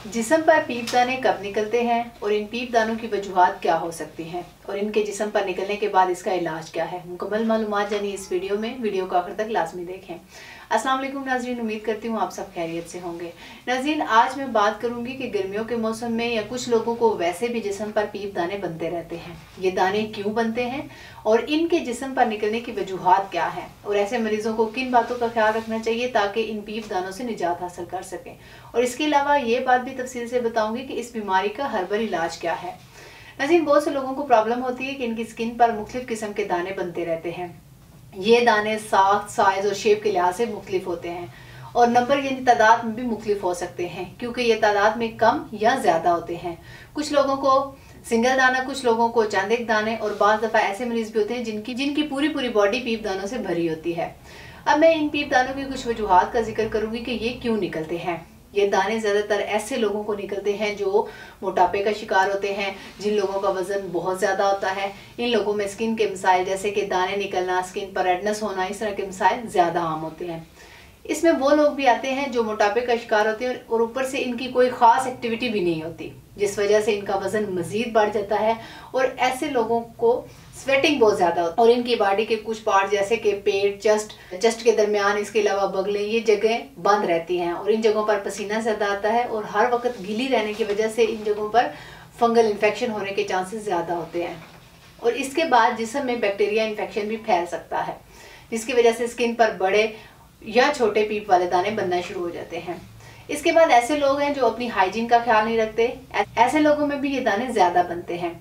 जिस्म पर पीप दाने कब निकलते हैं और इन पीप दानों की वजूहात क्या हो सकती हैं और इनके जिस्म पर निकलने के बाद इसका इलाज क्या है, मुकम्मल मालूमात जानिए इस वीडियो में। वीडियो को आखिर तक लाजमी देखें। अस्सलाम वालेकुम नाज़रीन, उम्मीद करती हूँ आप सब खैरियत से होंगे। नाज़रीन, आज मैं बात करूंगी कि गर्मियों के मौसम में या कुछ लोगों को वैसे भी जिस्म पर पीप दाने बनते रहते हैं। ये दाने क्यों बनते हैं और इनके जिस्म पर निकलने की वजूहात क्या है और ऐसे मरीजों को किन बातों का ख्याल रखना चाहिए ताकि इन पीप दानों से निजात हासिल कर सकें। और इसके अलावा ये बात भी तफसील से बताऊंगी कि इस बीमारी का हर्बल इलाज क्या है। नाज़रीन, बहुत से लोगों को प्रॉब्लम होती है कि इनकी स्किन पर मुख्तलिफ किस्म के दाने बनते रहते हैं। ये दाने साख्त, साइज और शेप के लिहाज से मुख्तलिफ होते हैं और नंबर यानी तादाद में भी मुख्तलिफ हो सकते हैं क्योंकि ये तादाद में कम या ज्यादा होते हैं। कुछ लोगों को सिंगल दाना, कुछ लोगों को चंद एक दाने और बाज़ दफा ऐसे मरीज भी होते हैं जिनकी पूरी बॉडी पीप दानों से भरी होती है। अब मैं इन पीप दानों की कुछ वजूहात का जिक्र करूंगी कि ये क्यों निकलते हैं। ये दाने ज़्यादातर ऐसे लोगों को निकलते हैं जो मोटापे का शिकार होते हैं, जिन लोगों का वजन बहुत ज़्यादा होता है। इन लोगों में स्किन के मसाइल जैसे कि दाने निकलना, स्किन पर रेडनेस होना, इस तरह के मसाइल ज़्यादा आम होते हैं। इसमें वो लोग भी आते हैं जो मोटापे का शिकार होते हैं और ऊपर से इनकी कोई ख़ास एक्टिविटी भी नहीं होती, जिस वजह से इनका वजन मज़ीद बढ़ जाता है। और ऐसे लोगों को स्वेटिंग बहुत ज़्यादा होती है और इनकी बॉडी के कुछ पार्ट जैसे कि पेट, चेस्ट के दरमियान, इसके अलावा बगलें, ये जगह बंद रहती हैं और इन जगहों पर पसीना ज़्यादा आता है और हर वक्त गीली रहने की वजह से इन जगहों पर फंगल इन्फेक्शन होने के चांसेस ज़्यादा होते हैं। और इसके बाद जिस्म में बैक्टीरिया इन्फेक्शन भी फैल सकता है, जिसकी वजह से स्किन पर बड़े या छोटे पीप वाले दाने बनना शुरू हो जाते हैं। इसके बाद ऐसे लोग हैं जो अपनी हाइजीन का ख्याल नहीं रखते, ऐसे लोगों में भी ये दाने ज़्यादा बनते हैं।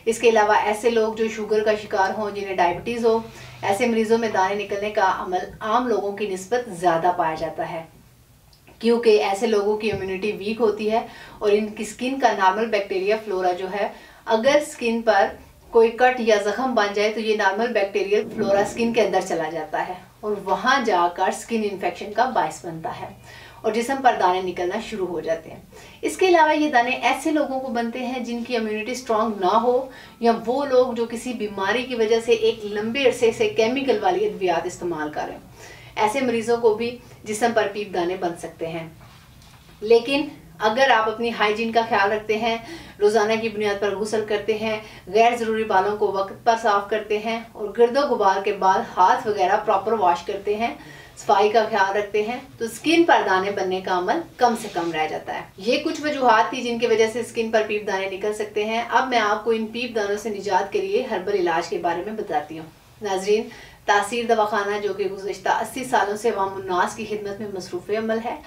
इसके अलावा ऐसे लोग जो शुगर का शिकार हों, जिन्हें डायबिटीज़ हो, ऐसे मरीजों में दाने निकलने का अमल आम लोगों की निस्बत ज़्यादा पाया जाता है क्योंकि ऐसे लोगों की इम्यूनिटी वीक होती है और इनकी स्किन का नॉर्मल बैक्टीरिया फ्लोरा जो है, अगर स्किन पर कोई कट या जख्म बन जाए तो ये नॉर्मल बैक्टीरियल फ्लोरा स्किन के अंदर चला जाता है और वहां जाकर स्किन इन्फेक्शन का बायस बनता है और जिस्म पर दाने निकलना शुरू हो जाते हैं। इसके अलावा ये दाने ऐसे लोगों को बनते हैं जिनकी इम्यूनिटी स्ट्रांग ना हो या वो लोग जो किसी बीमारी की वजह से एक लंबे अरसे से केमिकल वाली अद्वियात इस्तेमाल करें। ऐसे मरीजों को भी जिस्म पर पीप दाने बन सकते हैं। लेकिन अगर आप अपनी हाइजीन का ख्याल रखते हैं, रोज़ाना की बुनियाद पर गुस्ल करते हैं, गैर ज़रूरी बालों को वक्त पर साफ करते हैं और गिरदो गुबार के बाद हाथ वगैरह प्रॉपर वॉश करते हैं, सफाई का ख्याल रखते हैं, तो स्किन पर दाने बनने का अमल कम से कम रह जाता है। ये कुछ वजूहात थी जिनकी वजह से स्किन पर पीप दाने निकल सकते हैं। अब मैं आपको इन पीप दानों से निजात के लिए हर्बल इलाज के बारे में बताती हूँ। नाजरीन, तासीर दवाखाना जो कि गुज़श्ता 80 सालों से अवाम उन्नास की खिदमत में मसरूफ़ अमल है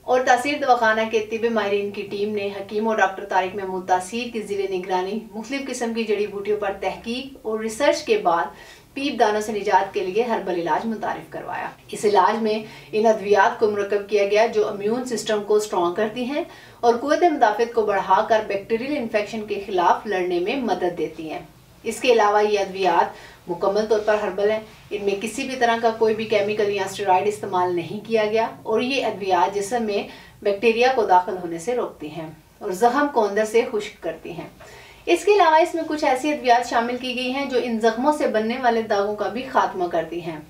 और तासीर दवाखाना के तिब्बी माहिरीन की टीम ने हकीम और डॉक्टर तारिक महमूद तासीर की ज़ेरे निगरानी मुख्तलिफ किस्म की जड़ी बूटियों पर तहकीक और रिसर्च के बाद पीप दानों से निजात के लिए हर्बल इलाज मुतारिफ करवाया। इस इलाज में इन अद्वियात को मुरक्कब किया गया जो इम्यून सिस्टम को स्ट्रॉन्ग करती हैं और क़ुव्वत मुदाफ़त को बढ़ाकर बैक्टीरियल इन्फेक्शन के खिलाफ लड़ने में मदद देती हैं। इसके अलावा ये अद्वियात मुकम्मल तौर पर हर्बल हैं। इनमें किसी भी तरह का कोई भी केमिकल या स्टेरॉइड इस्तेमाल नहीं किया गया और ये अद्वियात जिस्म में बैक्टीरिया को दाखिल होने से रोकती हैं और जख्म को अंदर से खुश्क करती हैं। इसके अलावा इसमें कुछ ऐसी अद्वियात शामिल की गई हैं जो इन जख्मों से बनने वाले दागों का भी खात्मा करती हैं।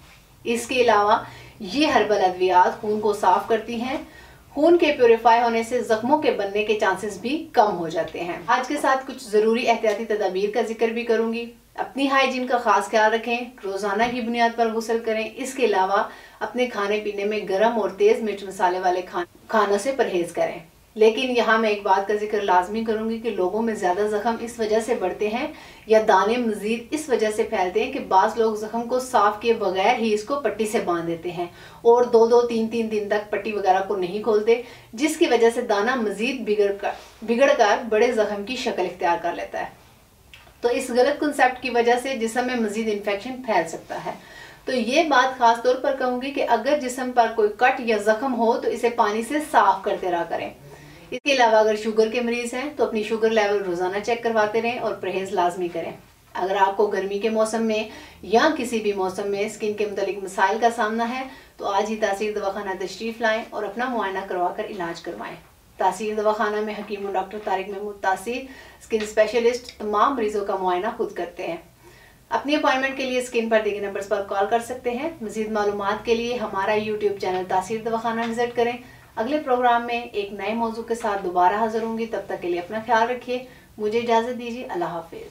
इसके अलावा ये हर्बल अद्वियात खून को साफ करती हैं। खून के प्योरीफाई होने से जख्मों के बनने के चांसेस भी कम हो जाते हैं। आज के साथ कुछ ज़रूरी एहतियाती तदाबीर का जिक्र भी करूंगी। अपनी हाइजीन का खास ख्याल रखें, रोज़ाना की बुनियाद पर गुस्ल करें। इसके अलावा अपने खाने पीने में गर्म और तेज़ मिर्च मसाले वाले खानों से परहेज करें। लेकिन यहाँ मैं एक बात का जिक्र लाजमी करूंगी कि लोगों में ज़्यादा जख्म इस वजह से बढ़ते हैं या दाने मज़ीद इस वजह से फैलते हैं कि बाज़ लोग जख्म को साफ किए बगैर ही इसको पट्टी से बांध देते हैं और 2-2, 3-3 दिन तक पट्टी वगैरह को नहीं खोलते, जिसकी वजह से दाना मज़ीद बिगड़ कर बड़े जख्म की शक्ल इख्तियार कर लेता है। तो इस गलत कंसेप्ट की वजह से जिस्म में मज़ीद इन्फेक्शन फैल सकता है। तो ये बात खास तौर पर कहूँगी कि अगर जिस्म पर कोई कट या जख्म हो तो इसे पानी से साफ करते रहा करें। इसके अलावा अगर शुगर के मरीज हैं तो अपनी शुगर लेवल रोज़ाना चेक करवाते रहें और परहेज लाजमी करें। अगर आपको गर्मी के मौसम में या किसी भी मौसम में स्किन के मुतालिक मसाइल का सामना है तो आज ही तासीर दवाखाना तशरीफ़ लाएँ और अपना मुआयना करवा कर इलाज करवाएँ। तासीर दवाखाना में हकीम और डॉक्टर तारिक महमूद तासीर स्किन स्पेशलिस्ट तमाम मरीजों का मुआयना खुद करते हैं। अपनी अपॉइंटमेंट के लिए स्क्रीन पर दिए नंबर्स पर कॉल कर सकते हैं। मज़ीद मालूमात के लिए हमारा यूट्यूब चैनल तासीर दवाखाना विजिट करें। अगले प्रोग्राम में एक नए मौजू के साथ दोबारा हाजिर होंगी। तब तक के लिए अपना ख्याल रखिए। मुझे इजाज़त दीजिए। अल्लाह हाफिज़।